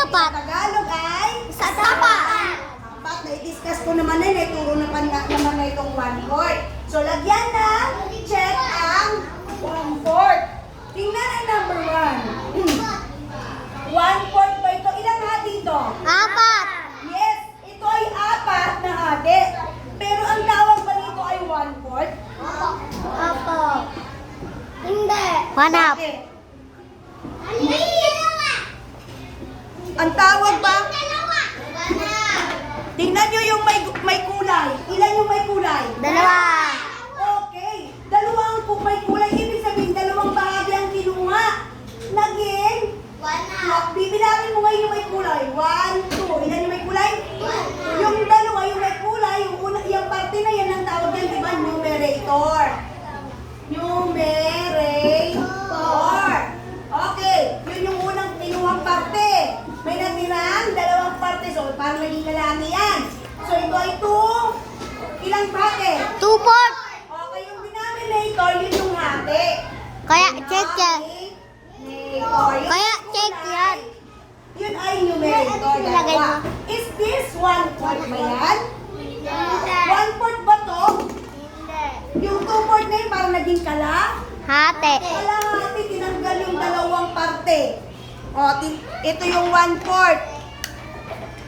Apat. Sa Tagalog ay? Apat. Apat. Na-discuss ko naman na ituro naman na itong 1/4. So, lagyan na check ang 1/4. Tingnan ang number 1. 1/4 ba ito? Ilang hati ito? Apat. Yes, ito ay 4 na hati. Pero ang tawag ba nito ay 1/4? Opo. Hindi. 1/2. Bakit? Ang tawag ba? Tingnan nyo yung may kulay. Ilan yung may kulay? Dalawa. Okay. Dalawang may kulay. Ibig sabihin, dalawang bahagi ang kinuha. Naging? Bibilangin mo ngayon yung may kulay. 1, 2. Ilan yung may kulay? Yung dalawa, yung may kulay, yung parte na yan ang tawag yan, di ba? Numerator. Numerator. Okay. Yun yung unang kinuhang parte. May natirang dalawang parte. So, parang naging lalaki yan. So, ito ay 2. Ilang parte? 2/4. Okay, yung denominator, yun yung hati. Kaya check yan. Denominator. Kaya check yan. Yun ay numerator. Ilagay mo. Is this 1/4 ba yan? Hindi. 1/4 ba to? Yung 2/4 na yun, parang naging Hati. kalahati, tinanggal yung dalawang parte. O, ito yung 1/4.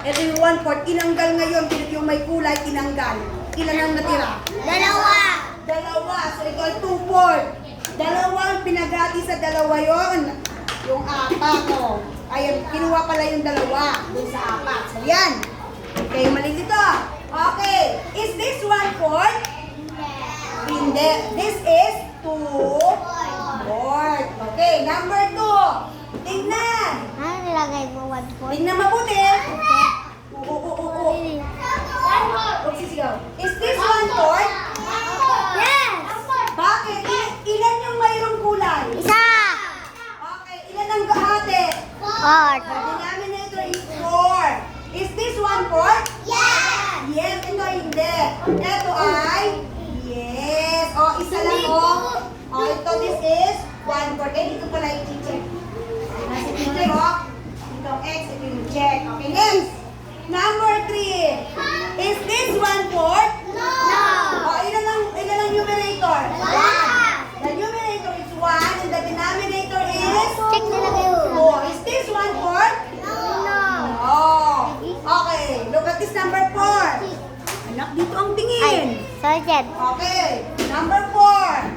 Ito yung 1/4. Tinanggal ngayon, yung may kulay, tinanggal. Ilan ang natira? Dalawa. So, ito ay 2/4. Dalawang pinagati sa dalawa yon. Yung 4 ko. Ayun, kinuha pala yung dalawa dun sa 4. So, yan. Okay, mali dito. Okay. Is this 1/4? Hindi. This is 2/4. Okay, number 2. Tingnan. Ano nilagay mo? 1/4? Tingnan mabuti. Oo. Sisigaw. Is this 1/4? Yes! Bakit? Ilan yung mayroong kulay? Isa! Okay, ilan ang hati? 4. The denominator is 4. Is this 1/4? Yes, ito hindi. Ito ay yes. O, isa lang o. O, ito this is 1/4. Eh, dito pala i-check. Nasa teacher o. Ito X, ito yung check. Okay, next. Number 3. Is this 1/4? O, ilan ang numerator? The numerator is 1 and the denominator is Check nilagay mo. 4. Is this 1/4? Oh. Okay, look at this number 4. Anak, dito ang tingin. Sorry, Jen. Okay, number 4.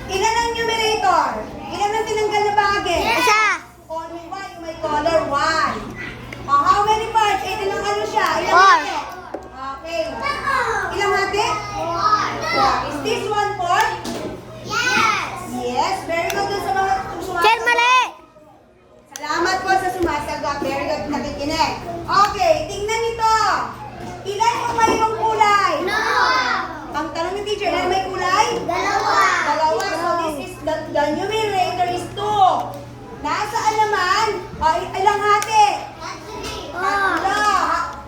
Ilan ang numerator? Ilan ang tinanggal na bahagi? Isa! Only one, yung may color 1. Oh, how many parts? Ilan ang ano siya? Ilan 4. hati? Okay. Ilang hati? 4. Is this 1/4? Yes, very good dun sa mga sumasagot. Jen, mali! Salamat po sa sumasagot. Very good nakikinig. Okay, tingnan ito. Ilan yung mayroong kulay? Ang tanong ni teacher, ilan may kulay? Dalawa. So this is, the numerator is 2. Nasaan naman? Ilang hati? 3.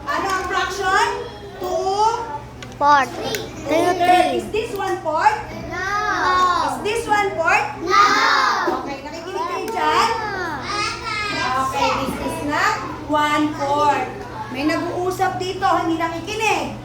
Ano ang fraction? 2. 4. 3. Is this 1/4? Is this 1/4? Okay, nakikinig kayo dyan? Okay, this is not 1/4. May nag-uusap dito, hindi nakikinig.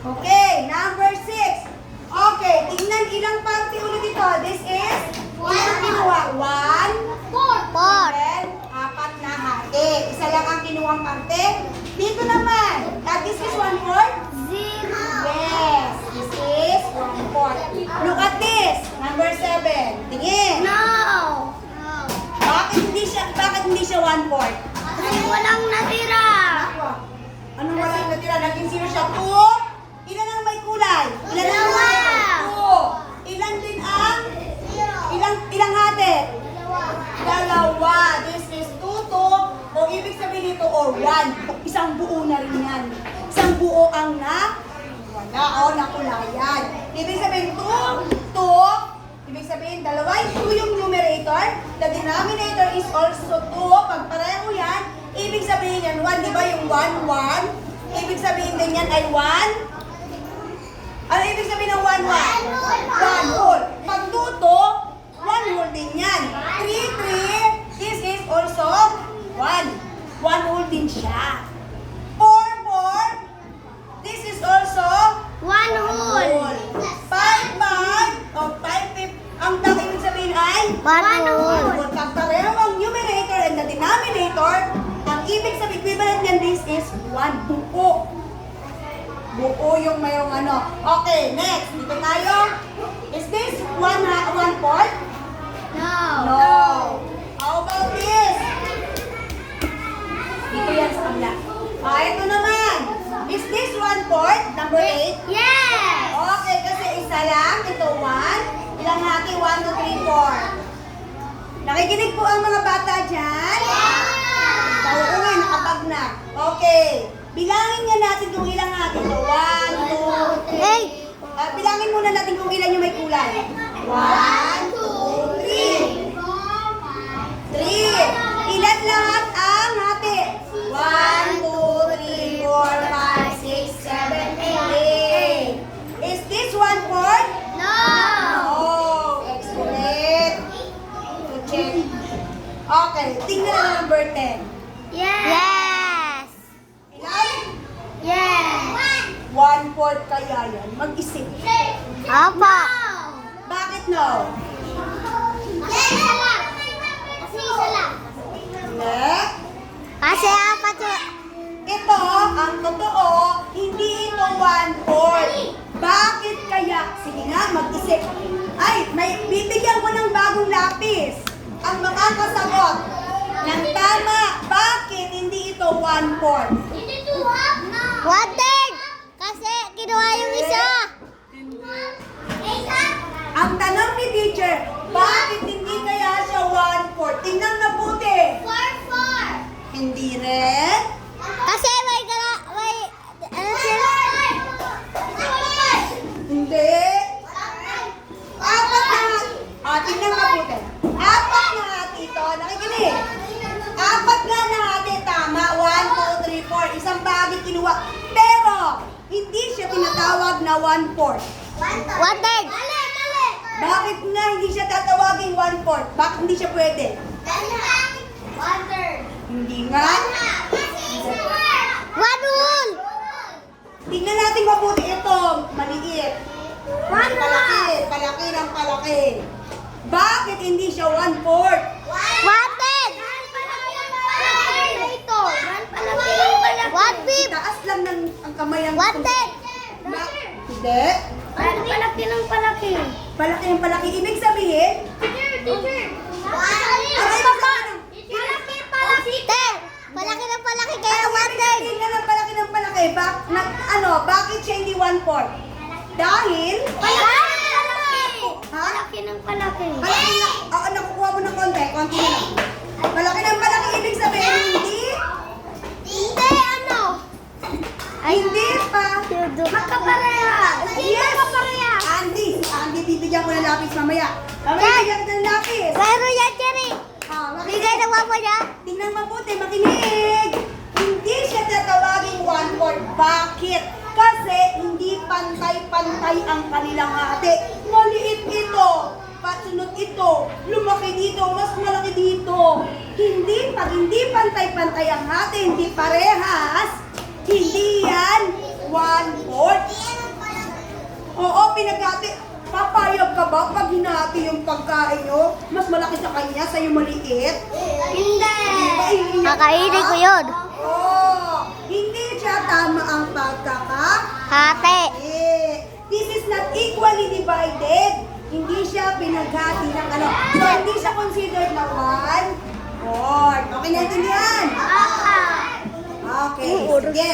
Okay, number 6. Okay, tingnan ilang parte ulit ito. This is, ilang kinuha? 1, 4. then 4 na hati. Isa lang ang kinuhang parte. Dito naman, this is 1/4? Yes, this is 1/4. Look at this, number 7. Tingin. Bakit hindi siya 1/4? Kasi walang natira. Anong walang natira? Naging 0 siya. 2. Ilan ang may kulay? Ilan ang Dalawa. 2. Ilan din ang? Ilang hati? Dalawa. This is 2. O ibig sabihin nito, or 1. Isang buo na rin yan. Isang buo ang wala o nakulayan. Ibig sabihin 2. Ibig sabihin, dalawa yung 2 yung numerator. The denominator is also 2. Pag pareho yan, ibig sabihin yan 1. Di ba yung 1, 1? Ibig sabihin din yan ay 1. Ano ibig sabihin ng 1, 1? 1 whole. Pag 2, 1 whole din yan. 3, 3. This is also 1. One whole. Kung kapareho ang numerator and the denominator, ang ibig sabihin equivalent niyan this is 1 buo. Buo yung mayroong ano. Okay, next. Dito tayo. Is this 1/4? No. How about this? Dito yan sa kabila. Ito naman. Is this 1/4? Number 8? Yes! Okay, kasi isa lang. Ito 1. Ilang natin? 1, 2, 3, 4. Nakikinig po ang mga bata dyan? Oo nga, nakabag na. Okay. Bilangin nga natin kung ilang natin. 1, 2, 3. Hey! Bilangin muna natin kung ilan yung may kulay. 1, 2, 3. 3. Ilan lahat ang hati? 1, 2, 3, 4, 5, 6, 7, 8. Is this 1/4? No! Oh, excellent. So, check. Okay, tingnan na number 10. Yes! Ilan? Yes! 1/4 kaya yan. Mag-isip. Apa! Bakit no? Next. Kasi apat yun. Ito, ang totoo, hindi ito 1/4. Bakit kaya? Sige nga, mag-isip. Ay, bibigyan ko ng bagong lapis. Ang makakasagot ng tama, bakit hindi ito 1/4? 1/3! Kasi kinuha yung isa. Ang tanong ni teacher, bakit hindi kaya siya 1/4? Tingnan mabuti. Hindi rin. Kasi may ano sila? Hindi. Apat na. Tingnan mabuti. Apat na hati ito. Nakikinig. Apat nga na hati. Tama. 1, 2, 3, 4. Isang bagay kinuha. Pero, hindi siya tinatawag na 1/4. 1/3! Bakit nga hindi siya tatawagin 1/4? Bakit hindi siya pwede? Hindi nga. 1 whole! Tingnan natin mabuti ito. Maliit. Palaki ng palaki. Bakit hindi siya 1/4? 1/10! 1/5! Taas lang ng ang kamay ng... 1/10! Hindi. Palaki ng palaki. Palaki ng palaki. Ibig sabihin, Palaki ng palaki kaya ano 1/3! ibig sabihin na ng palaki ng palaki? Bakit siya hindi 1/4? Dahil, Palaki ng palaki. palaki na, nakukuha mo ng konti na lang. Palaki ng palaki, ibig sabihin, Hindi, ano? hindi pa. Magkapareha. Yes! Magkapareha. Andy, bibigyan ko ng lapis mamaya. Mamaya, bibigyan kita ng lapis. Meron yan, Cherry. Bigay na mama niya. Tingnan mabuti, makinig. Hindi siya tatawaging 1/4. Bakit? Kasi hindi pantay-pantay ang kanilang hati. Maliit ito. Pasunod ito. Lumaki dito. Mas malaki dito. Pag hindi pantay-pantay ang hati, hindi parehas, hindi yan 1/4. Oo, pinaghati. Papayag ka ba pag hinati yung pagkain nyo? Mas malaki sa kanya, sa'yo maliit? Hindi. Iiyak Kakainin ka? ko yun. Oo. Hindi siya tama ang Hati. This is not equally divided. Hindi siya pinaghati ng ano. So, hindi siya considered na 1/4. Okay, naintindihan? Okay, sige.